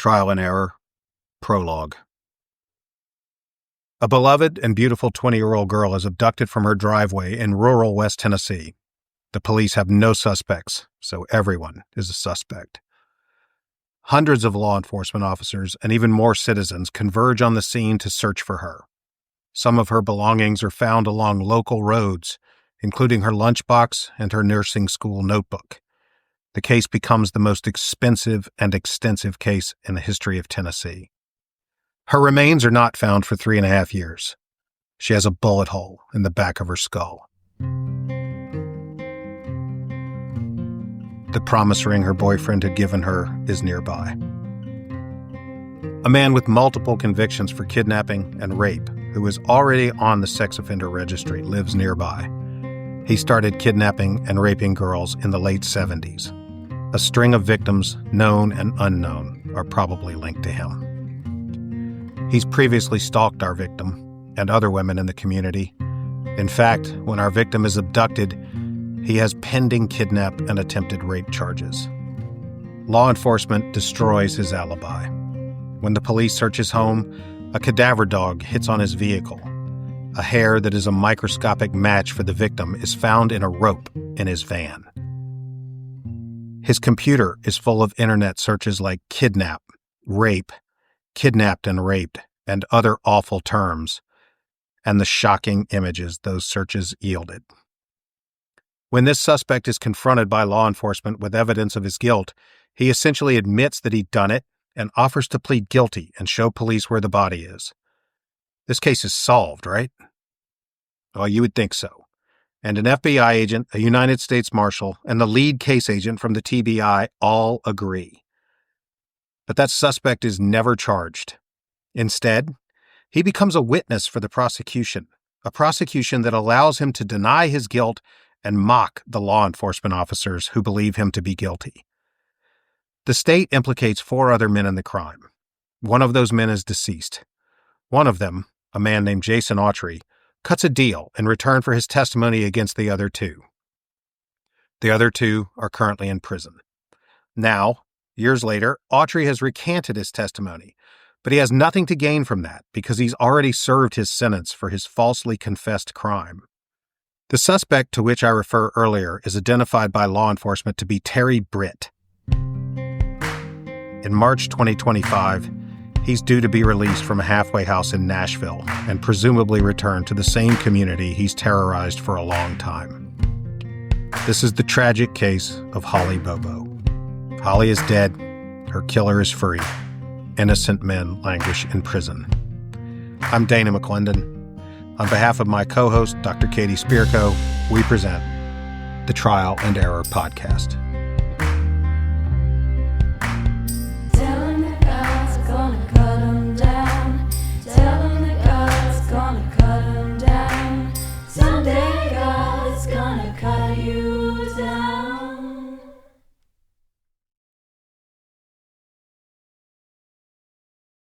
Trial and Error, Prologue. A beloved and beautiful 20-year-old girl is abducted from her driveway in rural West Tennessee. The police have no suspects, so everyone is a suspect. Hundreds of law enforcement officers and even more citizens converge on the scene to search for her. Some of her belongings are found along local roads, including her lunchbox and her nursing school notebook. The case becomes the most expensive and extensive case in the history of Tennessee. Her remains are not found for 3.5 years. She has a bullet hole in the back of her skull. The promise ring her boyfriend had given her is nearby. A man with multiple convictions for kidnapping and rape, who is already on the sex offender registry, lives nearby. He started kidnapping and raping girls in the late 70s. A string of victims, known and unknown, are probably linked to him. He's previously stalked our victim and other women in the community. In fact, when our victim is abducted, he has pending kidnap and attempted rape charges. Law enforcement destroys his alibi. When the police search his home, a cadaver dog hits on his vehicle. A hair that is a microscopic match for the victim is found in a rope in his van. His computer is full of internet searches like kidnap, rape, kidnapped and raped, and other awful terms, and the shocking images those searches yielded. When this suspect is confronted by law enforcement with evidence of his guilt, he essentially admits that he'd done it and offers to plead guilty and show police where the body is. This case is solved, right? Well, you would think so. And an FBI agent, a United States Marshal, and the lead case agent from the TBI all agree. But that suspect is never charged. Instead, he becomes a witness for the prosecution, a prosecution that allows him to deny his guilt and mock the law enforcement officers who believe him to be guilty. The state implicates 4 other men in the crime. One of those men is deceased. One of them, a man named Jason Autry, cuts a deal in return for his testimony against the other 2. The other 2 are currently in prison. Now, years later, Autry has recanted his testimony, but he has nothing to gain from that because he's already served his sentence for his falsely confessed crime. The suspect to which I refer earlier is identified by law enforcement to be Terry Britt. In March 2025, he's due to be released from a halfway house in Nashville and presumably return to the same community he's terrorized for a long time. This is the tragic case of Holly Bobo. Holly is dead. Her killer is free. Innocent men languish in prison. I'm Dana McLendon. On behalf of my co-host, Dr. Katie Spirko, we present the Trial and Error Podcast.